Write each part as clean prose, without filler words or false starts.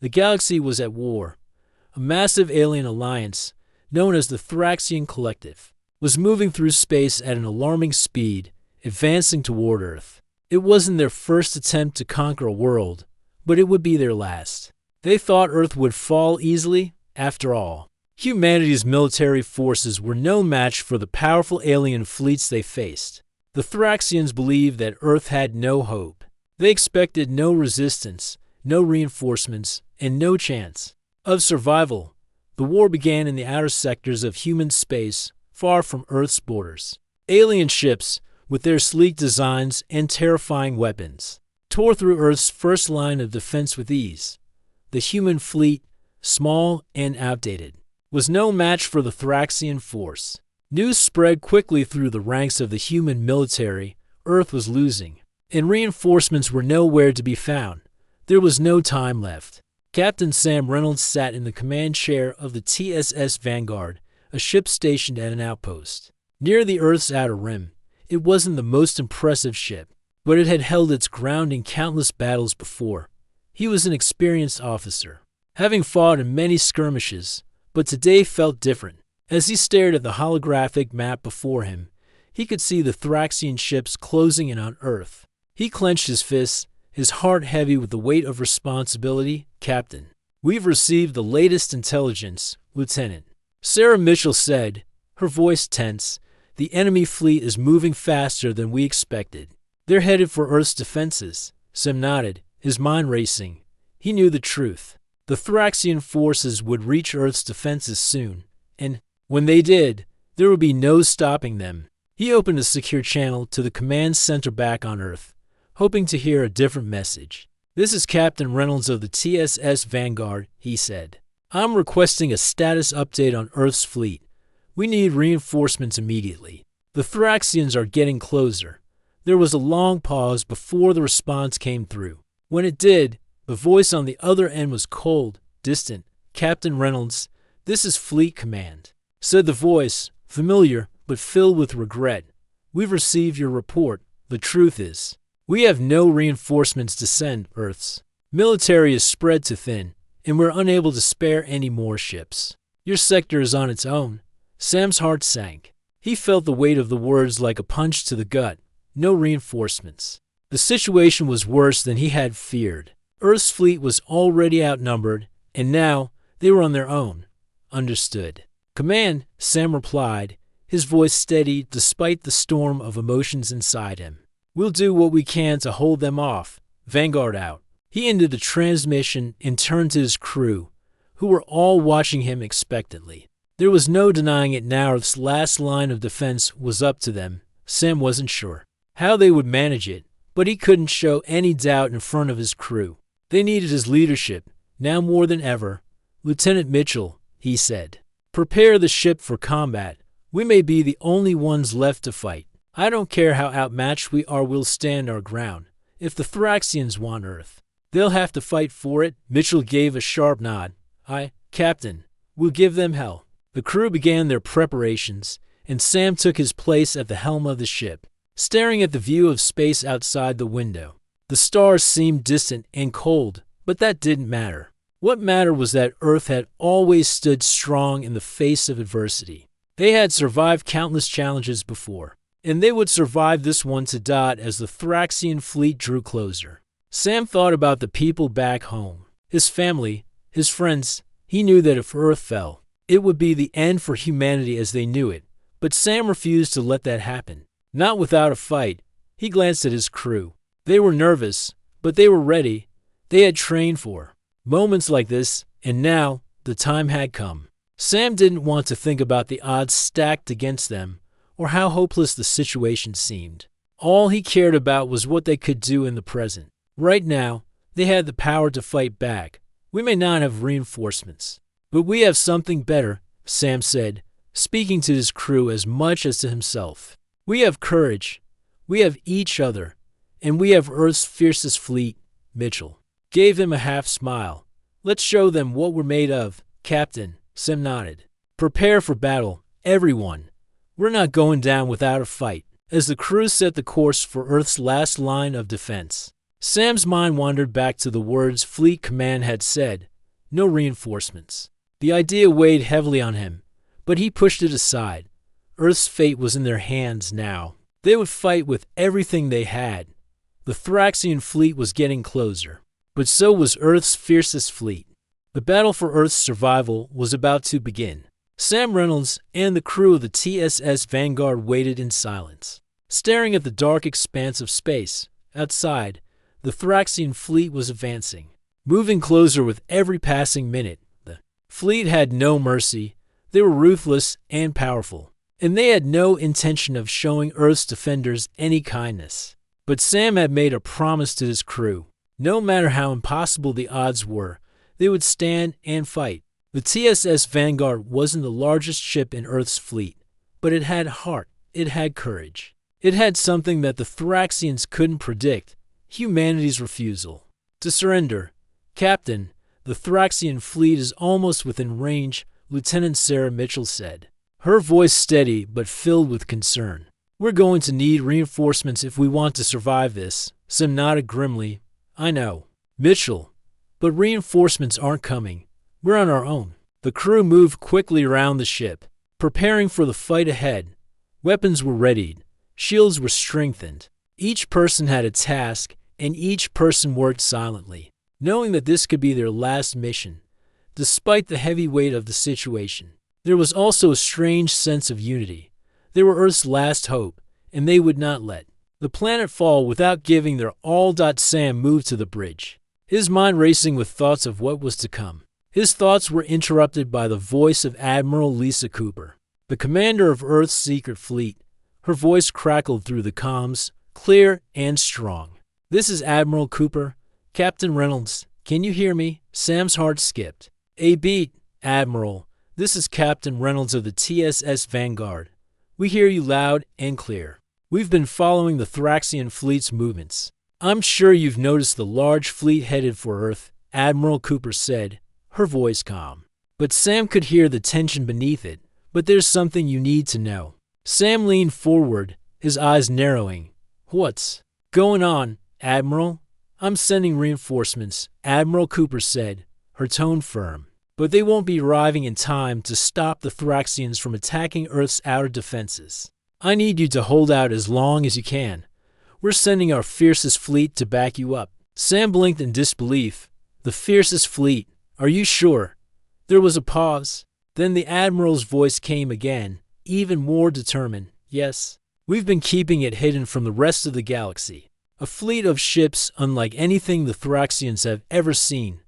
The galaxy was at war. A massive alien alliance, known as the Thraxian Collective, was moving through space at an alarming speed, advancing toward Earth. It wasn't their first attempt to conquer a world, but it would be their last. They thought Earth would fall easily, after all. Humanity's military forces were no match for the powerful alien fleets they faced. The Thraxians believed that Earth had no hope. They expected no resistance, no reinforcements, and no chance of survival. The war began in the outer sectors of human space, far from Earth's borders. Alien ships, with their sleek designs and terrifying weapons, tore through Earth's first line of defense with ease. The human fleet, small and outdated, was no match for the Thraxian force. News spread quickly through the ranks of the human military. Earth was losing, and reinforcements were nowhere to be found. There was no time left. Captain Sam Reynolds sat in the command chair of the TSS Vanguard, a ship stationed at an outpost near the Earth's outer rim. It wasn't the most impressive ship, but it had held its ground in countless battles before. He was an experienced officer, having fought in many skirmishes, but today felt different. As he stared at the holographic map before him, he could see the Thraxian ships closing in on Earth. He clenched his fists, his heart heavy with the weight of responsibility. "Captain, we've received the latest intelligence, Lieutenant," Sarah Mitchell said, her voice tense. "The enemy fleet is moving faster than we expected. They're headed for Earth's defenses." Sam nodded, his mind racing. He knew the truth. The Thraxian forces would reach Earth's defenses soon, and when they did, there would be no stopping them. He opened a secure channel to the command center back on Earth, hoping to hear a different message. "This is Captain Reynolds of the TSS Vanguard," he said. "I'm requesting a status update on Earth's fleet. We need reinforcements immediately. The Thraxians are getting closer." There was a long pause before the response came through. When it did, the voice on the other end was cold, distant. "Captain Reynolds, this is Fleet Command," said the voice, familiar but filled with regret. "We've received your report. The truth is, we have no reinforcements to send. Earth's military is spread too thin, and we're unable to spare any more ships. Your sector is on its own." Sam's heart sank. He felt the weight of the words like a punch to the gut. No reinforcements. The situation was worse than he had feared. Earth's fleet was already outnumbered, and now they were on their own. "Understood, Command," Sam replied, his voice steady despite the storm of emotions inside him. "We'll do what we can to hold them off. Vanguard out." He ended the transmission and turned to his crew, who were all watching him expectantly. There was no denying it now. Earth's last line of defense was up to them. Sam wasn't sure how they would manage it, but he couldn't show any doubt in front of his crew. They needed his leadership, now more than ever. "Lieutenant Mitchell," he said, "prepare the ship for combat. We may be the only ones left to fight. I don't care how outmatched we are, we'll stand our ground. If the Thraxians want Earth, they'll have to fight for it." Mitchell gave a sharp nod. "Aye, Captain, we'll give them hell." The crew began their preparations, and Sam took his place at the helm of the ship, staring at the view of space outside the window. The stars seemed distant and cold, but that didn't matter. What mattered was that Earth had always stood strong in the face of adversity. They had survived countless challenges before, and they would survive this one to dot as the Thraxian fleet drew closer. Sam thought about the people back home, his family, his friends. He knew that if Earth fell, it would be the end for humanity as they knew it, but Sam refused to let that happen. Not without a fight. He glanced at his crew. They were nervous, but they were ready. They had trained for moments like this, and now the time had come. Sam didn't want to think about the odds stacked against them or how hopeless the situation seemed. All he cared about was what they could do in the present. Right now, they had the power to fight back. "We may not have reinforcements, but we have something better," Sam said, speaking to his crew as much as to himself. "We have courage, we have each other, and we have Earth's fiercest fleet." Mitchell gave him a half smile. "Let's show them what we're made of, Captain." Sam nodded. "Prepare for battle, everyone. We're not going down without a fight." As the crew set the course for Earth's last line of defense, Sam's mind wandered back to the words Fleet Command had said, no reinforcements. The idea weighed heavily on him, but he pushed it aside. Earth's fate was in their hands now. They would fight with everything they had. The Thraxian fleet was getting closer, but so was Earth's fiercest fleet. The battle for Earth's survival was about to begin. Sam Reynolds and the crew of the TSS Vanguard waited in silence, staring at the dark expanse of space. Outside, the Thraxian fleet was advancing, moving closer with every passing minute. The fleet had no mercy. They were ruthless and powerful, and they had no intention of showing Earth's defenders any kindness. But Sam had made a promise to his crew. No matter how impossible the odds were, they would stand and fight. The TSS Vanguard wasn't the largest ship in Earth's fleet, but it had heart, it had courage. It had something that the Thraxians couldn't predict: humanity's refusal to surrender. Captain, the Thraxian fleet is almost within range, Lieutenant Sarah Mitchell said, her voice steady but filled with concern. We're going to need reinforcements if we want to survive this. Sam nodded grimly. I know, Mitchell, but reinforcements aren't coming. We're on our own. The crew moved quickly around the ship, preparing for the fight ahead. Weapons were readied. Shields were strengthened. Each person had a task, and each person worked silently, knowing that this could be their last mission. Despite the heavy weight of the situation, there was also a strange sense of unity. They were Earth's last hope, and they would not let the planet fall without giving their all. Sam moved to the bridge, his mind racing with thoughts of what was to come. His thoughts were interrupted by the voice of Admiral Lisa Cooper, the commander of Earth's secret fleet. Her voice crackled through the comms, clear and strong. This is Admiral Cooper. Captain Reynolds, can you hear me? Sam's heart skipped a beat. Admiral, this is Captain Reynolds of the TSS Vanguard. We hear you loud and clear. We've been following the Thraxian fleet's movements. I'm sure you've noticed the large fleet headed for Earth, Admiral Cooper said, her voice calm. But Sam could hear the tension beneath it. But there's something you need to know. Sam leaned forward, his eyes narrowing. What's going on, Admiral? I'm sending reinforcements, Admiral Cooper said, her tone firm. But they won't be arriving in time to stop the Thraxians from attacking Earth's outer defenses. I need you to hold out as long as you can. We're sending our fiercest fleet to back you up. Sam blinked in disbelief. The fiercest fleet? Are you sure? There was a pause. Then the Admiral's voice came again, even more determined. Yes. We've been keeping it hidden from the rest of the galaxy. A fleet of ships unlike anything the Thraxians have ever seen.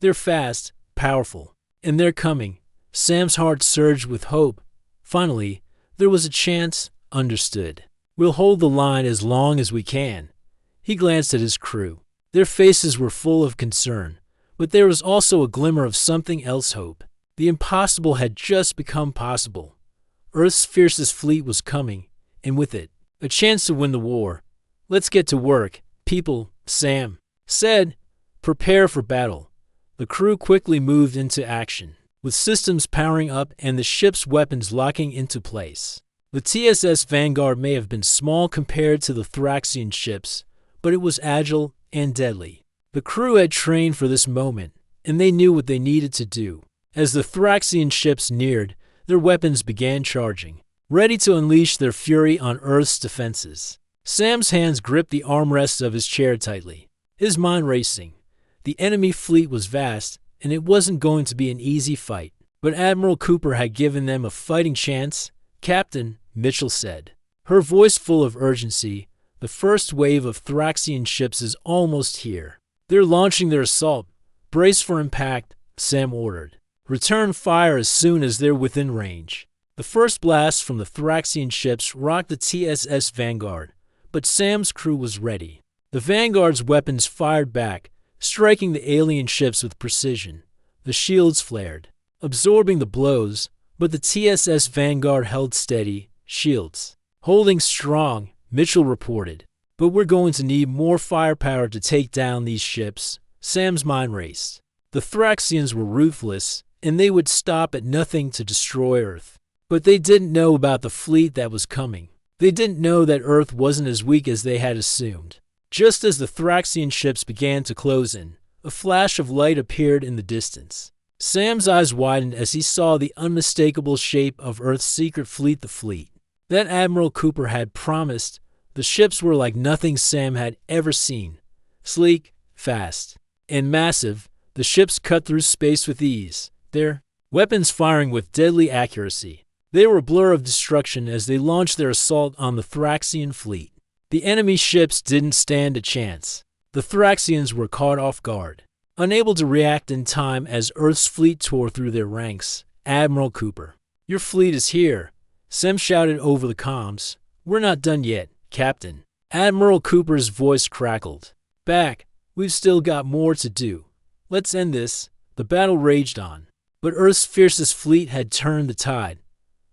They're fast, powerful, and they're coming. Sam's heart surged with hope. Finally, there was a chance. Understood. We'll hold the line as long as we can. He glanced at his crew. Their faces were full of concern, but there was also a glimmer of something else: hope. The impossible had just become possible. Earth's fiercest fleet was coming, and with it, a chance to win the war. Let's get to work, people, Sam said. Prepare for battle. The crew quickly moved into action, with systems powering up and the ship's weapons locking into place. The TSS Vanguard may have been small compared to the Thraxian ships, but it was agile and deadly. The crew had trained for this moment, and they knew what they needed to do. As the Thraxian ships neared, their weapons began charging, ready to unleash their fury on Earth's defenses. Sam's hands gripped the armrests of his chair tightly, his mind racing. The enemy fleet was vast, and it wasn't going to be an easy fight. But Admiral Cooper had given them a fighting chance. Captain, Mitchell said, her voice full of urgency, the first wave of Thraxian ships is almost here. They're launching their assault. Brace for impact, Sam ordered. Return fire as soon as they're within range. The first blast from the Thraxian ships rocked the TSS Vanguard, but Sam's crew was ready. The Vanguard's weapons fired back, striking the alien ships with precision. The shields flared, absorbing the blows, but the TSS Vanguard held steady, shields holding strong, Mitchell reported. But we're going to need more firepower to take down these ships. Sam's mind raced. The Thraxians were ruthless, and they would stop at nothing to destroy Earth. But they didn't know about the fleet that was coming. They didn't know that Earth wasn't as weak as they had assumed. Just as the Thraxian ships began to close in, a flash of light appeared in the distance. Sam's eyes widened as he saw the unmistakable shape of Earth's secret fleet, the fleet that Admiral Cooper had promised. The ships were like nothing Sam had ever seen. Sleek, fast, and massive, the ships cut through space with ease, their weapons firing with deadly accuracy. They were a blur of destruction as they launched their assault on the Thraxian fleet. The enemy ships didn't stand a chance. The Thraxians were caught off guard, unable to react in time as Earth's fleet tore through their ranks. Admiral Cooper, your fleet is here, Sam shouted over the comms. We're not done yet, Captain. Admiral Cooper's voice crackled. Back, we've still got more to do. Let's end this. The battle raged on, but Earth's fiercest fleet had turned the tide.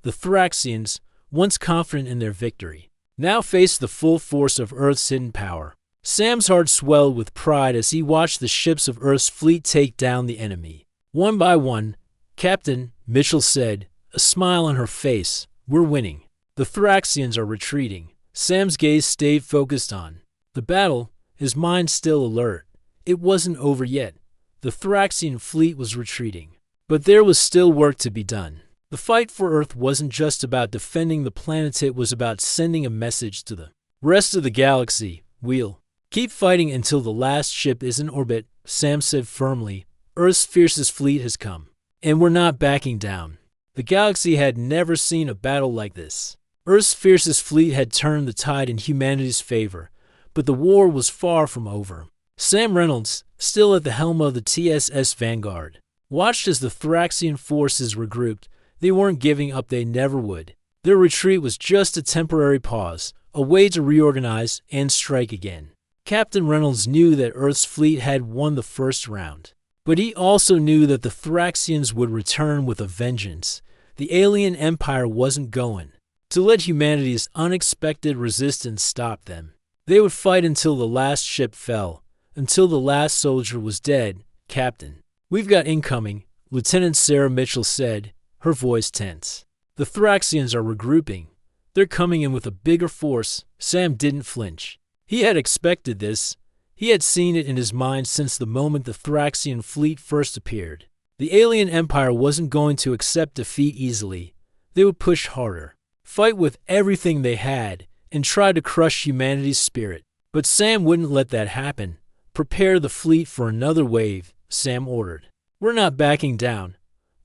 The Thraxians, once confident in their victory, now faced the full force of Earth's hidden power. Sam's heart swelled with pride as he watched the ships of Earth's fleet take down the enemy. One by one, Captain, Mitchell said, a smile on her face. We're winning. The Thraxians are retreating. Sam's gaze stayed focused on the battle, his mind still alert. It wasn't over yet. The Thraxian fleet was retreating, but there was still work to be done. The fight for Earth wasn't just about defending the planet, it was about sending a message to the rest of the galaxy. We'll keep fighting until the last ship is in orbit, Sam said firmly. Earth's fiercest fleet has come, and we're not backing down. The galaxy had never seen a battle like this. Earth's fiercest fleet had turned the tide in humanity's favor, but the war was far from over. Sam Reynolds, still at the helm of the TSS Vanguard, watched as the Thraxian forces regrouped. They weren't giving up, they never would. Their retreat was just a temporary pause, a way to reorganize and strike again. Captain Reynolds knew that Earth's fleet had won the first round, but he also knew that the Thraxians would return with a vengeance. The alien empire wasn't going to let humanity's unexpected resistance stop them. They would fight until the last ship fell, until the last soldier was dead. Captain, we've got incoming, Lieutenant Sarah Mitchell said, her voice tense. The Thraxians are regrouping. They're coming in with a bigger force. Sam didn't flinch. He had expected this. He had seen it in his mind since the moment the Thraxian fleet first appeared. The alien empire wasn't going to accept defeat easily. They would push harder, fight with everything they had, and try to crush humanity's spirit. But Sam wouldn't let that happen. Prepare the fleet for another wave, Sam ordered. We're not backing down.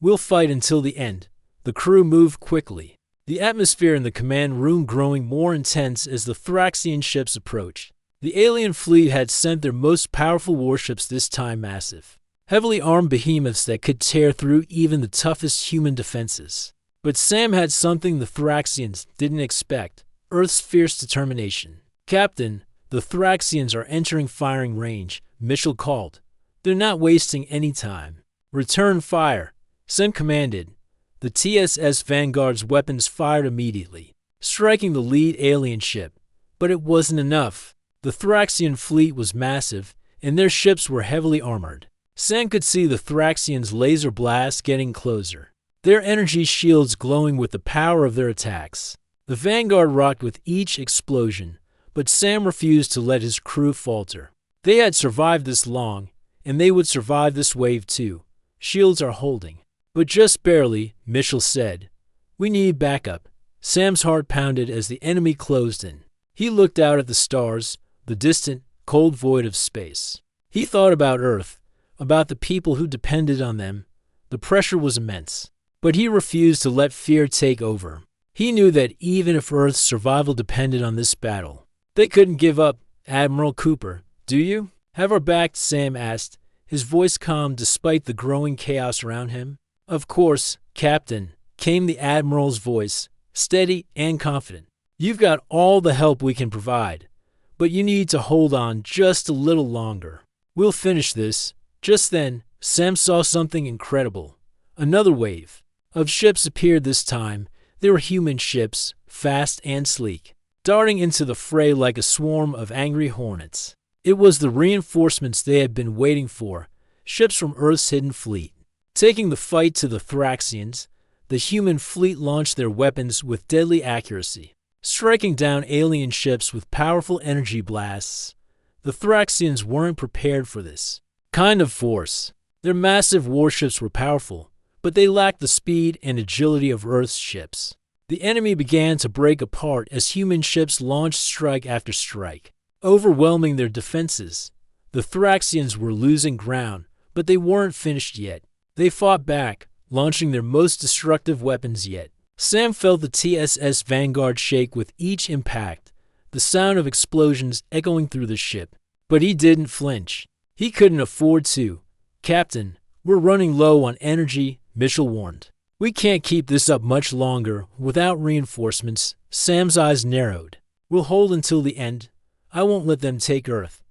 We'll fight until the end. The crew moved quickly, the atmosphere in the command room growing more intense as the Thraxian ships approached. The alien fleet had sent their most powerful warships, this time massive, heavily armed behemoths that could tear through even the toughest human defenses. But Sam had something the Thraxians didn't expect: Earth's fierce determination. Captain, the Thraxians are entering firing range, Mitchell called. They're not wasting any time. Return fire, Sam commanded. The TSS Vanguard's weapons fired immediately, striking the lead alien ship. But it wasn't enough. The Thraxian fleet was massive, and their ships were heavily armored. Sam could see the Thraxians' laser blasts getting closer, their energy shields glowing with the power of their attacks. The Vanguard rocked with each explosion, but Sam refused to let his crew falter. They had survived this long, and they would survive this wave too. Shields are holding, but just barely, Mitchell said. We need backup. Sam's heart pounded as the enemy closed in. He looked out at the stars, the distant, cold void of space. He thought about Earth, about the people who depended on them. The pressure was immense, but he refused to let fear take over. He knew that even if Earth's survival depended on this battle, they couldn't give up. Admiral Cooper, do you have our back? Sam asked, his voice calm despite the growing chaos around him. Of course, Captain, came the Admiral's voice, steady and confident. You've got all the help we can provide, but you need to hold on just a little longer. We'll finish this. Just then, Sam saw something incredible. Another wave of ships appeared this time. They were human ships, fast and sleek, darting into the fray like a swarm of angry hornets. It was the reinforcements they had been waiting for, ships from Earth's hidden fleet. Taking the fight to the Thraxians, the human fleet launched their weapons with deadly accuracy, striking down alien ships with powerful energy blasts. The Thraxians weren't prepared for this kind of force. Their massive warships were powerful, but they lacked the speed and agility of Earth's ships. The enemy began to break apart as human ships launched strike after strike, overwhelming their defenses. The Thraxians were losing ground, but they weren't finished yet. They fought back, launching their most destructive weapons yet. Sam felt the TSS Vanguard shake with each impact, the sound of explosions echoing through the ship. But he didn't flinch. He couldn't afford to. "Captain, we're running low on energy," Mitchell warned. "We can't keep this up much longer without reinforcements." Sam's eyes narrowed. "We'll hold until the end. I won't let them take Earth."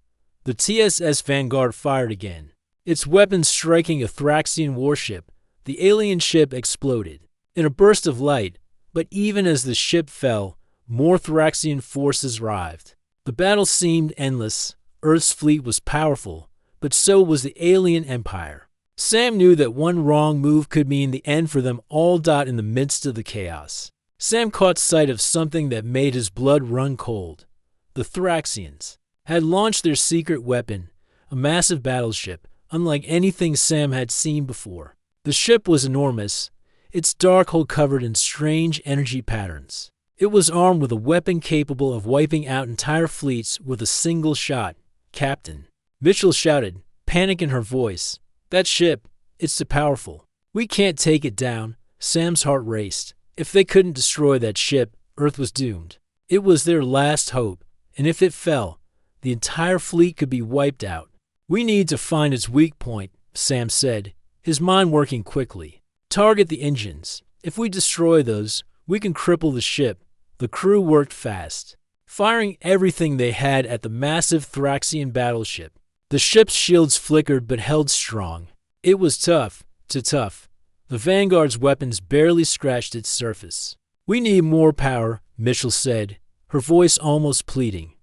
The TSS Vanguard fired again, its weapons striking a Thraxian warship. The alien ship exploded in a burst of light, but even as the ship fell, more Thraxian forces arrived. The battle seemed endless. Earth's fleet was powerful, but so was the alien empire. Sam knew that one wrong move could mean the end for them all. In the midst of the chaos, Sam caught sight of something that made his blood run cold. The Thraxians had launched their secret weapon, a massive battleship, unlike anything Sam had seen before. The ship was enormous, its dark hull covered in strange energy patterns. It was armed with a weapon capable of wiping out entire fleets with a single shot. "Captain," Mitchell shouted, panic in her voice. "That ship, it's too powerful. We can't take it down." Sam's heart raced. If they couldn't destroy that ship, Earth was doomed. It was their last hope, and if it fell, the entire fleet could be wiped out. "We need to find its weak point," Sam said, his mind working quickly. "Target the engines. If we destroy those, we can cripple the ship." The crew worked fast, firing everything they had at the massive Thraxian battleship. The ship's shields flickered but held strong. It was tough, too tough. The Vanguard's weapons barely scratched its surface. "We need more power," Mitchell said, her voice almost pleading.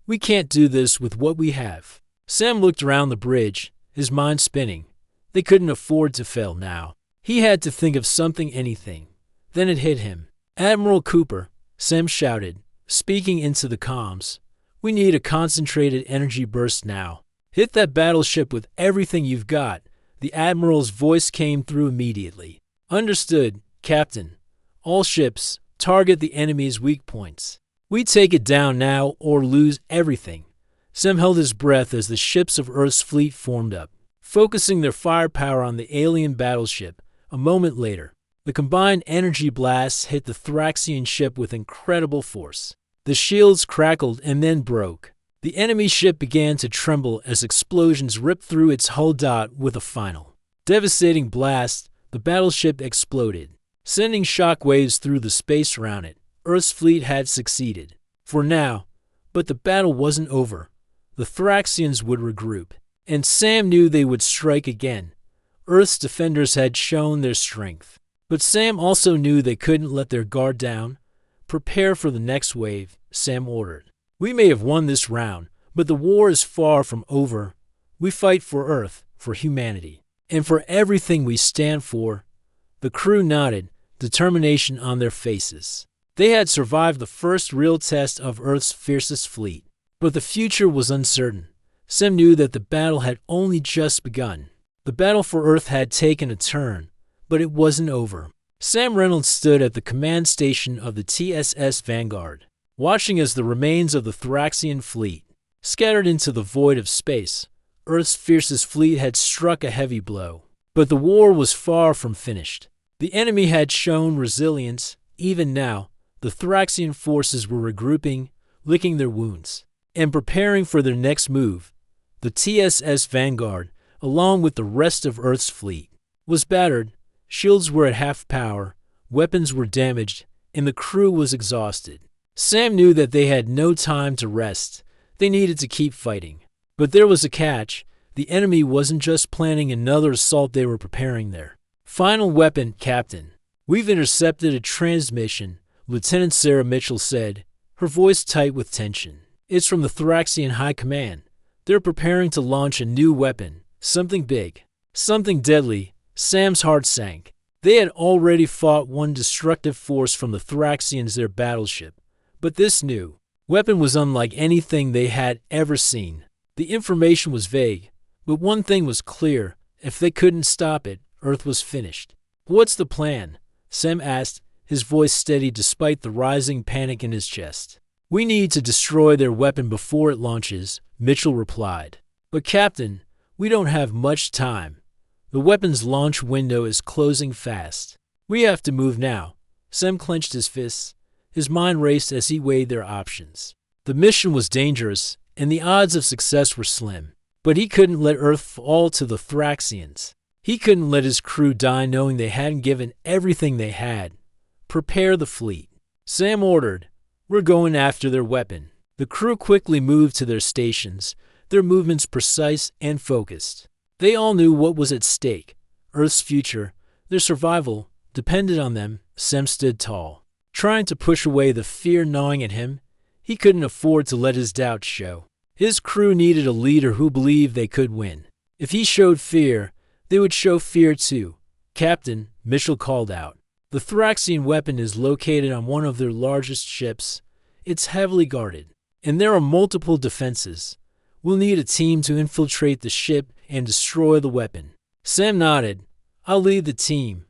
"We can't do this with what we have." Sam looked around the bridge, his mind spinning. They couldn't afford to fail now. He had to think of something, anything. Then it hit him. "Admiral Cooper," Sam shouted, speaking into the comms. "We need a concentrated energy burst now. Hit that battleship with everything you've got." The Admiral's voice came through immediately. "Understood, Captain. All ships, target the enemy's weak points. We take it down now or lose everything." Sam held his breath as the ships of Earth's fleet formed up, focusing their firepower on the alien battleship. A moment later, the combined energy blasts hit the Thraxian ship with incredible force. The shields crackled and then broke. The enemy ship began to tremble as explosions ripped through its hull. With a final, devastating blast, the battleship exploded, sending shockwaves through the space around it. Earth's fleet had succeeded, for now, but the battle wasn't over. The Thraxians would regroup, and Sam knew they would strike again. Earth's defenders had shown their strength, but Sam also knew they couldn't let their guard down. "Prepare for the next wave," Sam ordered. "We may have won this round, but the war is far from over. We fight for Earth, for humanity, and for everything we stand for." The crew nodded, determination on their faces. They had survived the first real test of Earth's fiercest fleet, but the future was uncertain. Sam knew that the battle had only just begun. The battle for Earth had taken a turn, but it wasn't over. Sam Reynolds stood at the command station of the TSS Vanguard, watching as the remains of the Thraxian fleet scattered into the void of space. Earth's fiercest fleet had struck a heavy blow, but the war was far from finished. The enemy had shown resilience. Even now, the Thraxian forces were regrouping, licking their wounds, and preparing for their next move. The TSS Vanguard, along with the rest of Earth's fleet, was battered. Shields were at half power, weapons were damaged, and the crew was exhausted. Sam knew that they had no time to rest. They needed to keep fighting. But there was a catch. The enemy wasn't just planning another assault, they were preparing their final weapon. "Captain, we've intercepted a transmission," Lieutenant Sarah Mitchell said, her voice tight with tension. "It's from the Thraxian High Command. They're preparing to launch a new weapon, something big, something deadly." Sam's heart sank. They had already fought one destructive force from the Thraxians, their battleship, but this new weapon was unlike anything they had ever seen. The information was vague, but one thing was clear. If they couldn't stop it, Earth was finished. "What's the plan?" Sam asked, his voice steady despite the rising panic in his chest. "We need to destroy their weapon before it launches," Mitchell replied. "But Captain, we don't have much time. The weapon's launch window is closing fast. We have to move now." Sam clenched his fists. His mind raced as he weighed their options. The mission was dangerous, and the odds of success were slim. But he couldn't let Earth fall to the Thraxians. He couldn't let his crew die knowing they hadn't given everything they had. "Prepare the fleet," Sam ordered. "We're going after their weapon." The crew quickly moved to their stations, their movements precise and focused. They all knew what was at stake. Earth's future, their survival, depended on them. Sam stood tall, trying to push away the fear gnawing at him. He couldn't afford to let his doubts show. His crew needed a leader who believed they could win. If he showed fear, they would show fear too. "Captain," Mitchell called out, "the Thraxian weapon is located on one of their largest ships. It's heavily guarded, and there are multiple defenses. We'll need a team to infiltrate the ship and destroy the weapon." Sam nodded. "I'll lead the team.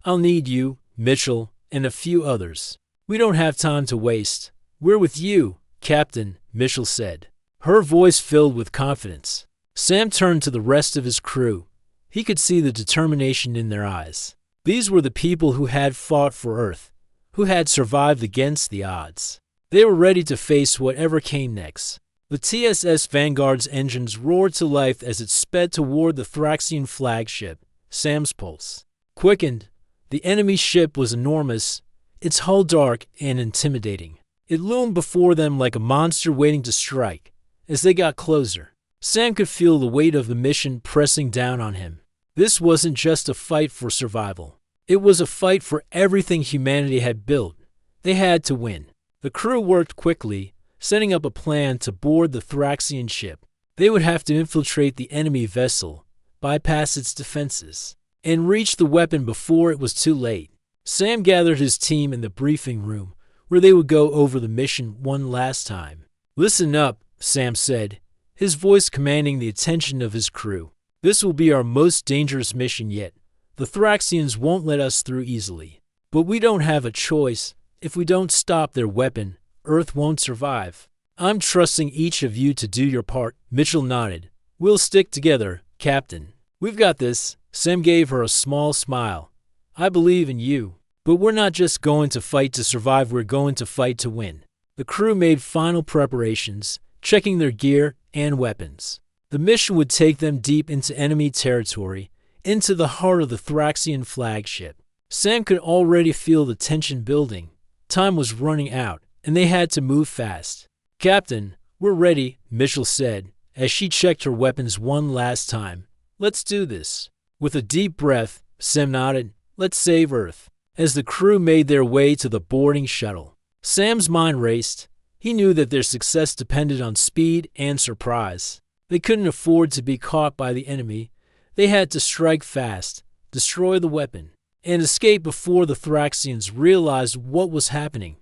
I'll need you, Mitchell, and a few others. We don't have time to waste." "We're with you, Captain," Mitchell said, her voice filled with confidence. Sam turned to the rest of his crew. He could see the determination in their eyes. These were the people who had fought for Earth, who had survived against the odds. They were ready to face whatever came next. The TSS Vanguard's engines roared to life as it sped toward the Thraxian flagship. Sam's pulse quickened. The enemy ship was enormous, its hull dark and intimidating. It loomed before them like a monster waiting to strike. As they got closer, Sam could feel the weight of the mission pressing down on him. This wasn't just a fight for survival. It was a fight for everything humanity had built. They had to win. The crew worked quickly, setting up a plan to board the Thraxian ship. They would have to infiltrate the enemy vessel, bypass its defenses, and reach the weapon before it was too late. Sam gathered his team in the briefing room, where they would go over the mission one last time. "Listen up," Sam said, his voice commanding the attention of his crew. "This will be our most dangerous mission yet. The Thraxians won't let us through easily. But we don't have a choice. If we don't stop their weapon, Earth won't survive. I'm trusting each of you to do your part." Mitchell nodded. "We'll stick together, Captain. We've got this." Sam gave her a small smile. "I believe in you. But we're not just going to fight to survive, we're going to fight to win." The crew made final preparations, checking their gear and weapons. The mission would take them deep into enemy territory, into the heart of the Thraxian flagship. Sam could already feel the tension building. Time was running out, and they had to move fast. "Captain, we're ready," Mitchell said, as she checked her weapons one last time. "Let's do this." With a deep breath, Sam nodded. "Let's save Earth." As the crew made their way to the boarding shuttle, Sam's mind raced. He knew that their success depended on speed and surprise. They couldn't afford to be caught by the enemy. They had to strike fast, destroy the weapon, and escape before the Thraxians realized what was happening.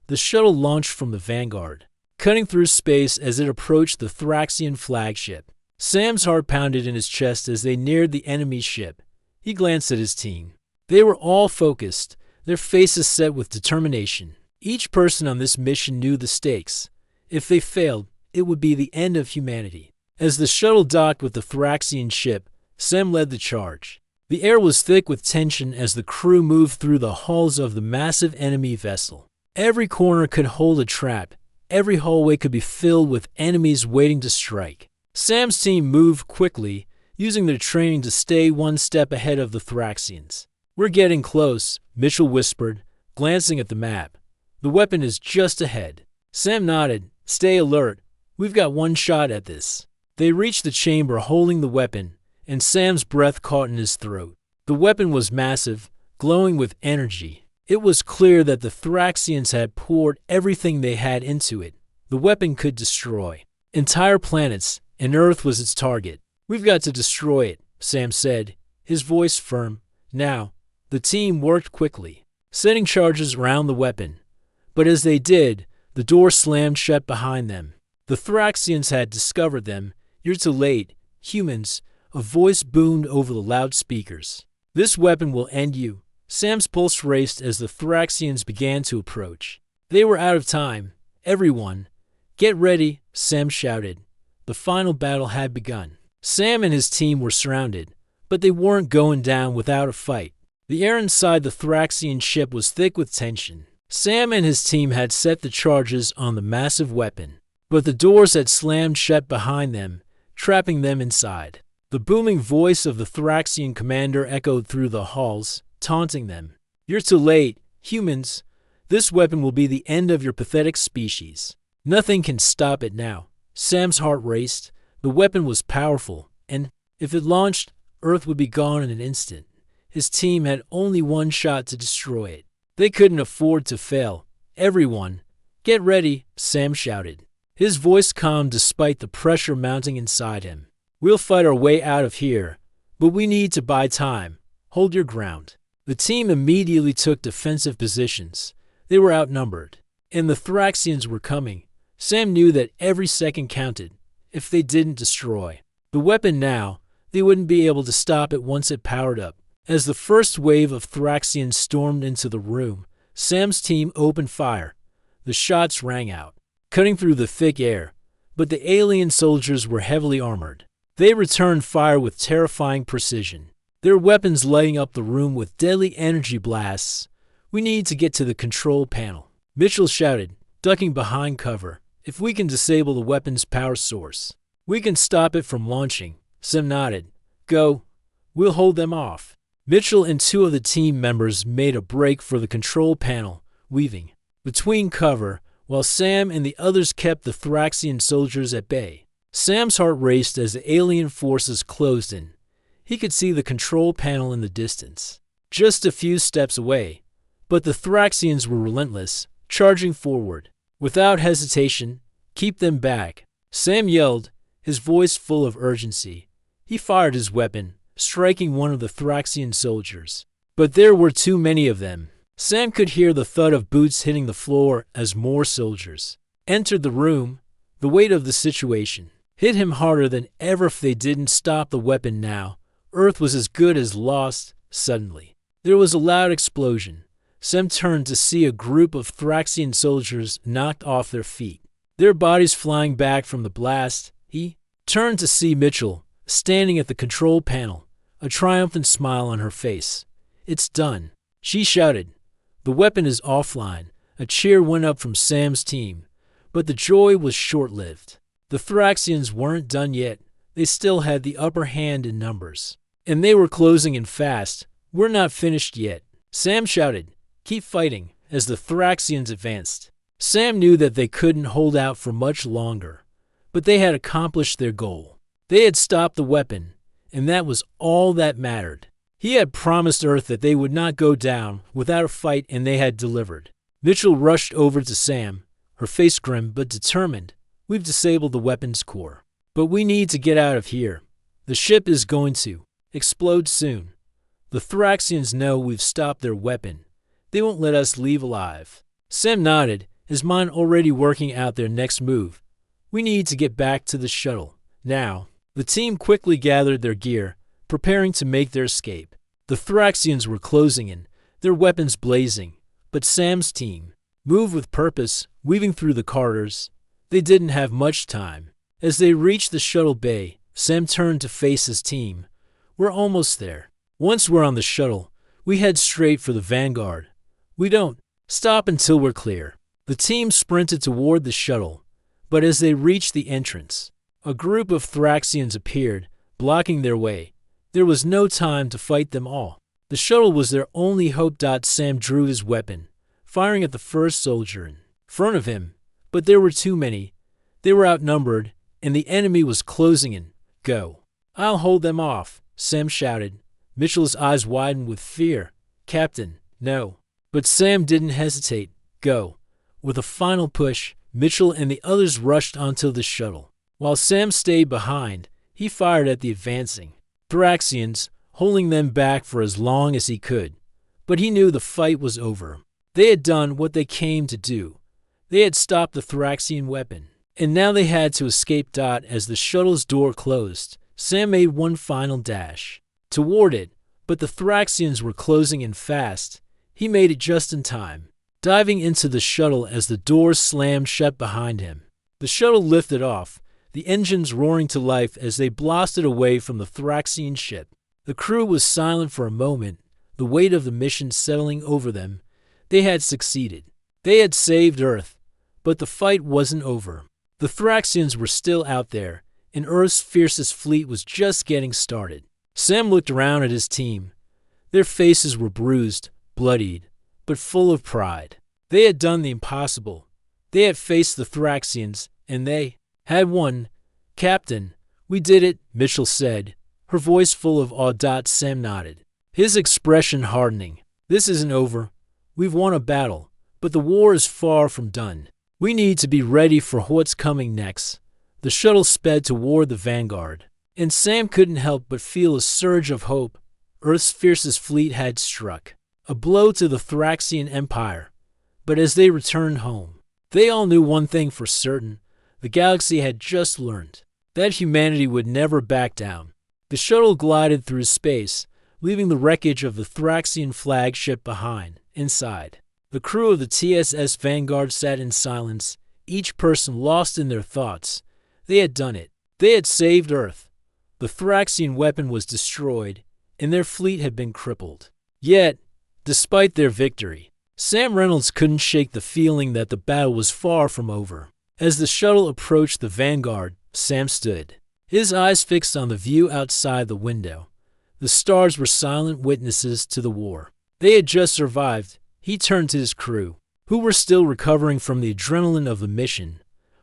The shuttle launched from the Vanguard, cutting through space as it approached the Thraxian flagship. Sam's heart pounded in his chest as they neared the enemy ship. He glanced at his team. They were all focused, their faces set with determination. Each person on this mission knew the stakes. If they failed, it would be the end of humanity. As the shuttle docked with the Thraxian ship, Sam led the charge. The air was thick with tension as the crew moved through the hulls of the massive enemy vessel. Every corner could hold a trap. Every hallway could be filled with enemies waiting to strike. Sam's team moved quickly, using their training to stay one step ahead of the Thraxians. "We're getting close," Mitchell whispered, glancing at the map. "The weapon is just ahead." Sam nodded. "Stay alert. We've got one shot at this." They reached the chamber holding the weapon, and Sam's breath caught in his throat. The weapon was massive, glowing with energy. It was clear that the Thraxians had poured everything they had into it. The weapon could destroy entire planets, and Earth was its target. "We've got to destroy it," Sam said, his voice firm. Now, the team worked quickly, setting charges around the weapon. But as they did, the door slammed shut behind them. The Thraxians had discovered them. "You're too late, humans," a voice boomed over the loudspeakers. "This weapon will end you." Sam's pulse raced as the Thraxians began to approach. They were out of time. "Everyone, get ready," Sam shouted. The final battle had begun. Sam and his team were surrounded, but they weren't going down without a fight. The air inside the Thraxian ship was thick with tension. Sam and his team had set the charges on the massive weapon, but the doors had slammed shut behind them, trapping them inside. The booming voice of the Thraxian commander echoed through the halls, taunting them. "You're too late, humans. This weapon will be the end of your pathetic species. Nothing can stop it now." Sam's heart raced. The weapon was powerful, and if it launched, Earth would be gone in an instant. His team had only one shot to destroy it. They couldn't afford to fail. "Everyone, get ready," Sam shouted. His voice calmed despite the pressure mounting inside him. "We'll fight our way out of here, but we need to buy time. Hold your ground." The team immediately took defensive positions. They were outnumbered, and the Thraxians were coming. Sam knew that every second counted. If they didn't destroy the weapon now, they wouldn't be able to stop it once it powered up. As the first wave of Thraxians stormed into the room, Sam's team opened fire. The shots rang out, cutting through the thick air, but the alien soldiers were heavily armored. They returned fire with terrifying precision, their weapons lighting up the room with deadly energy blasts. "We need to get to the control panel," Mitchell shouted, ducking behind cover. "If we can disable the weapon's power source, we can stop it from launching." Sam nodded. "Go. We'll hold them off." Mitchell and two of the team members made a break for the control panel, weaving between cover, while Sam and the others kept the Thraxian soldiers at bay. Sam's heart raced as the alien forces closed in. He could see the control panel in the distance, just a few steps away, but the Thraxians were relentless, charging forward. Without hesitation, "Keep them back," Sam yelled, his voice full of urgency. He fired his weapon, striking one of the Thraxian soldiers. But there were too many of them. Sam could hear the thud of boots hitting the floor as more soldiers entered the room. The weight of the situation hit him harder than ever. If they didn't stop the weapon now, Earth was as good as lost. Suddenly, there was a loud explosion. Sam turned to see a group of Thraxian soldiers knocked off their feet, their bodies flying back from the blast. He turned to see Mitchell, standing at the control panel, a triumphant smile on her face. "It's done," she shouted. "The weapon is offline." A cheer went up from Sam's team, but the joy was short-lived. The Thraxians weren't done yet. They still had the upper hand in numbers, and they were closing in fast. "We're not finished yet," Sam shouted. "Keep fighting." As the Thraxians advanced, Sam knew that they couldn't hold out for much longer, but they had accomplished their goal. They had stopped the weapon, and that was all that mattered. He had promised Earth that they would not go down without a fight, and they had delivered. Mitchell rushed over to Sam, her face grim but determined. "We've disabled the weapons core, but we need to get out of here. The ship is going to explode soon. The Thraxians know we've stopped their weapon. They won't let us leave alive." Sam nodded, his mind already working out their next move. "We need to get back to the shuttle now." The team quickly gathered their gear, preparing to make their escape. The Thraxians were closing in, their weapons blazing, but Sam's team moved with purpose, weaving through the corridors. They didn't have much time. As they reached the shuttle bay, Sam turned to face his team. "We're almost there. Once we're on the shuttle, we head straight for the Vanguard. We don't stop until we're clear." The team sprinted toward the shuttle, but as they reached the entrance, a group of Thraxians appeared, blocking their way. There was no time to fight them all. The shuttle was their only hope. Sam drew his weapon, firing at the first soldier in front of him, but there were too many. They were outnumbered, and the enemy was closing in. "Go." "I'll hold them off," Sam shouted. Mitchell's eyes widened with fear. "Captain, no." But Sam didn't hesitate. "Go." With a final push, Mitchell and the others rushed onto the shuttle. While Sam stayed behind, he fired at the advancing Thraxians, holding them back for as long as he could. But he knew the fight was over. They had done what they came to do. They had stopped the Thraxian weapon. and now they had to escape. As the shuttle's door closed, Sam made one final dash toward it, but the Thraxians were closing in fast. He made it just in time, diving into the shuttle as the doors slammed shut behind him. The shuttle lifted off, the engines roaring to life as they blasted away from the Thraxian ship. The crew was silent for a moment, the weight of the mission settling over them. They had succeeded. They had saved Earth, but the fight wasn't over. The Thraxians were still out there, and Earth's fiercest fleet was just getting started. Sam looked around at his team. Their faces were bruised, bloodied, but full of pride. They had done the impossible. They had faced the Thraxians, and they had won. "Captain, we did it," Mitchell said, her voice full of awe. Sam nodded, his expression hardening. "This isn't over. We've won a battle, but the war is far from done. We need to be ready for what's coming next." The shuttle sped toward the Vanguard, and Sam couldn't help but feel a surge of hope. Earth's fiercest fleet had struck, a blow to the Thraxian Empire. But as they returned home, they all knew one thing for certain. The galaxy had just learned that humanity would never back down. The shuttle glided through space, leaving the wreckage of the Thraxian flagship behind. Inside, the crew of the TSS Vanguard sat in silence, each person lost in their thoughts. They had done it. They had saved Earth. The Thraxian weapon was destroyed, and their fleet had been crippled. Yet, despite their victory, Sam Reynolds couldn't shake the feeling that the battle was far from over. As the shuttle approached the Vanguard, Sam stood, his eyes fixed on the view outside the window. The stars were silent witnesses to the war. They had just survived. He turned to his crew, who were still recovering from the adrenaline of the mission.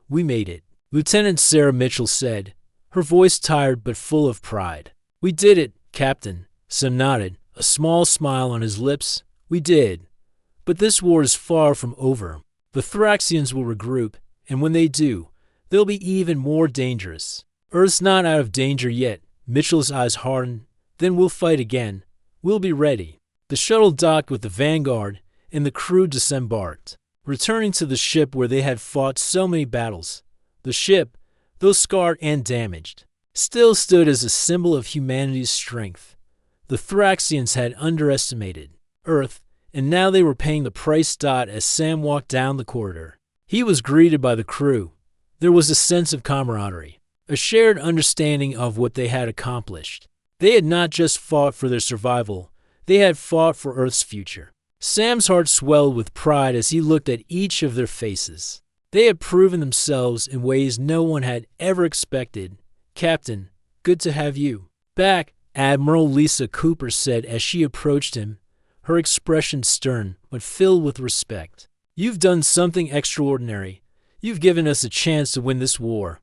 "We made it," Lieutenant Sarah Mitchell said, her voice tired but full of pride. "We did it, Captain." Sam nodded, a small smile on his lips. "We did. But this war is far from over. The Thraxians will regroup, and when they do, they'll be even more dangerous. Earth's not out of danger yet." Mitchell's eyes hardened. "Then we'll fight again. We'll be ready." The shuttle docked with the Vanguard, and the crew disembarked, returning to the ship where they had fought so many battles. The ship, though scarred and damaged, still stood as a symbol of humanity's strength. The Thraxians had underestimated Earth, and now they were paying the price. As Sam walked down the corridor, he was greeted by the crew. There was a sense of camaraderie, a shared understanding of what they had accomplished. They had not just fought for their survival, they had fought for Earth's future. Sam's heart swelled with pride as he looked at each of their faces. They had proven themselves in ways no one had ever expected. "Captain, good to have you back," Admiral Lisa Cooper said as she approached him, her expression stern but filled with respect. "You've done something extraordinary. You've given us a chance to win this war."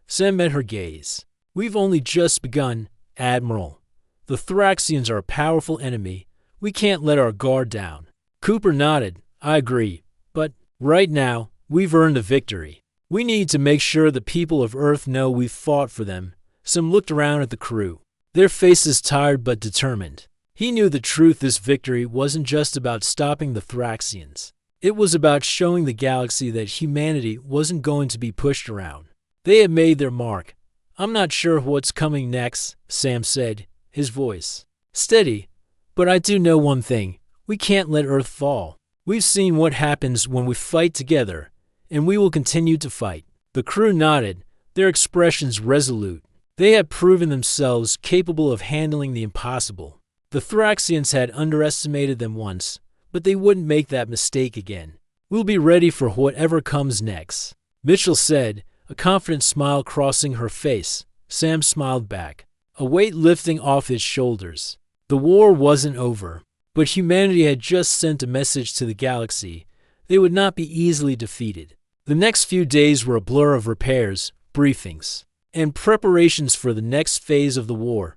Sam met her gaze. "We've only just begun, Admiral. The Thraxians are a powerful enemy. We can't let our guard down." Cooper nodded. "I agree. But right now, we've earned a victory. We need to make sure the people of Earth know we've fought for them." Sam looked around at the crew, their faces tired but determined. He knew the truth. This victory wasn't just about stopping the Thraxians. It was about showing the galaxy that humanity wasn't going to be pushed around. They had made their mark. "I'm not sure what's coming next," Sam said, his voice steady. "But I do know one thing. We can't let Earth fall. We've seen what happens when we fight together, and we will continue to fight." The crew nodded, their expressions resolute. They had proven themselves capable of handling the impossible. The Thraxians had underestimated them once, but they wouldn't make that mistake again. "We'll be ready for whatever comes next," Mitchell said, a confident smile crossing her face. Sam smiled back, a weight lifting off his shoulders. The war wasn't over, but humanity had just sent a message to the galaxy. They would not be easily defeated. The next few days were a blur of repairs, briefings, and preparations for the next phase of the war.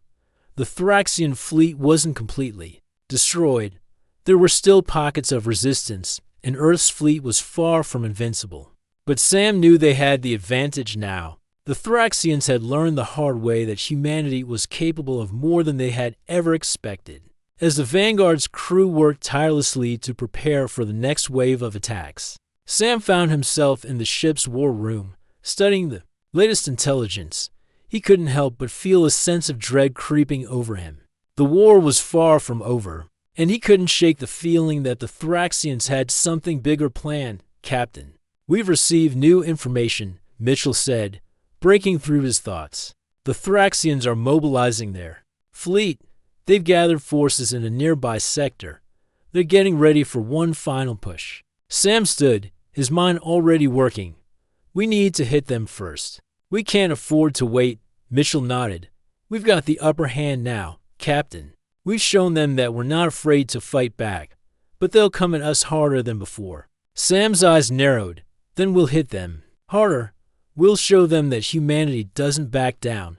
The Thraxian fleet wasn't completely destroyed. There were still pockets of resistance, and Earth's fleet was far from invincible. But Sam knew they had the advantage now. The Thraxians had learned the hard way that humanity was capable of more than they had ever expected. As the Vanguard's crew worked tirelessly to prepare for the next wave of attacks, Sam found himself in the ship's war room, Studying the latest intelligence, he couldn't help but feel a sense of dread creeping over him. The war was far from over, and he couldn't shake the feeling that the Thraxians had something bigger planned. "Captain, we've received new information," Mitchell said, breaking through his thoughts. "The Thraxians are mobilizing their fleet. They've gathered forces in a nearby sector. They're getting ready for one final push." Sam stood, his mind already working. "We need to hit them first. We can't afford to wait." Mitchell nodded. "We've got the upper hand now, Captain. We've shown them that we're not afraid to fight back, but they'll come at us harder than before." Sam's eyes narrowed. "Then we'll hit them harder. We'll show them that humanity doesn't back down."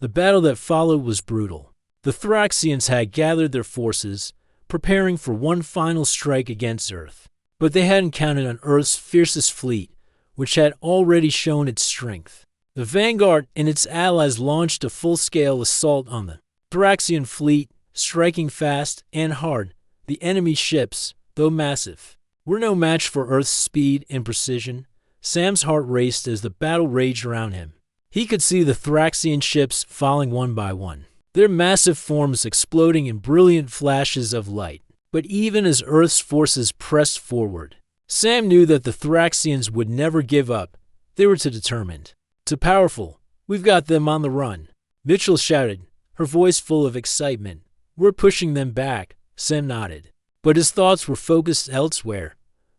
The battle that followed was brutal. The Thraxians had gathered their forces, preparing for one final strike against Earth. But they hadn't counted on Earth's fiercest fleet, which had already shown its strength. The Vanguard and its allies launched a full-scale assault on the Thraxian fleet, striking fast and hard. The enemy ships, though massive, were no match for Earth's speed and precision. Sam's heart raced as the battle raged around him. He could see the Thraxian ships falling one by one, their massive forms exploding in brilliant flashes of light. But even as Earth's forces pressed forward, Sam knew that the Thraxians would never give up. They were too determined, too powerful. "We've got them on the run," Mitchell shouted, her voice full of excitement. "We're pushing them back." Sam nodded, but his thoughts were focused elsewhere.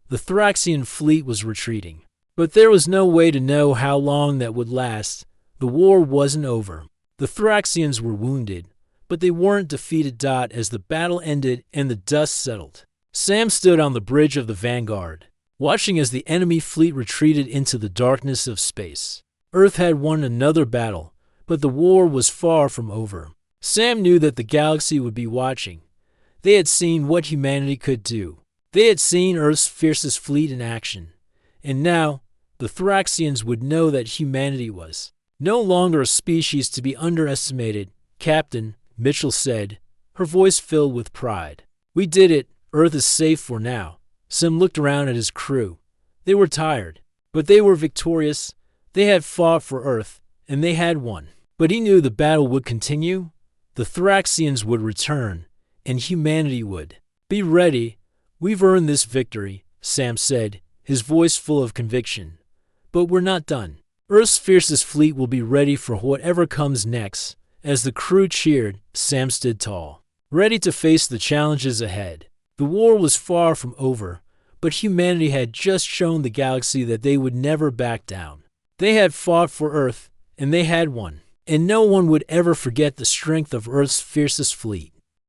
The Thraxian fleet was retreating, but there was no way to know how long that would last. The war wasn't over. The Thraxians were wounded, but they weren't defeated. As the battle ended and the dust settled, Sam stood on the bridge of the Vanguard, watching as the enemy fleet retreated into the darkness of space. Earth had won another battle, but the war was far from over. Sam knew that the galaxy would be watching. They had seen what humanity could do. They had seen Earth's fiercest fleet in action. And now, the Thraxians would know that humanity was no longer a species to be underestimated. "Captain," Mitchell said, her voice filled with pride, "we did it. Earth is safe for now." Sam looked around at his crew. They were tired, but they were victorious. They had fought for Earth, and they had won. But he knew the battle would continue. The Thraxians would return, and humanity would. "Be ready. We've earned this victory," Sam said, his voice full of conviction. "But we're not done. Earth's fiercest fleet will be ready for whatever comes next." As the crew cheered, Sam stood tall, ready to face the challenges ahead. The war was far from over, but humanity had just shown the galaxy that they would never back down. They had fought for Earth, and they had won. And no one would ever forget the strength of Earth's fiercest fleet.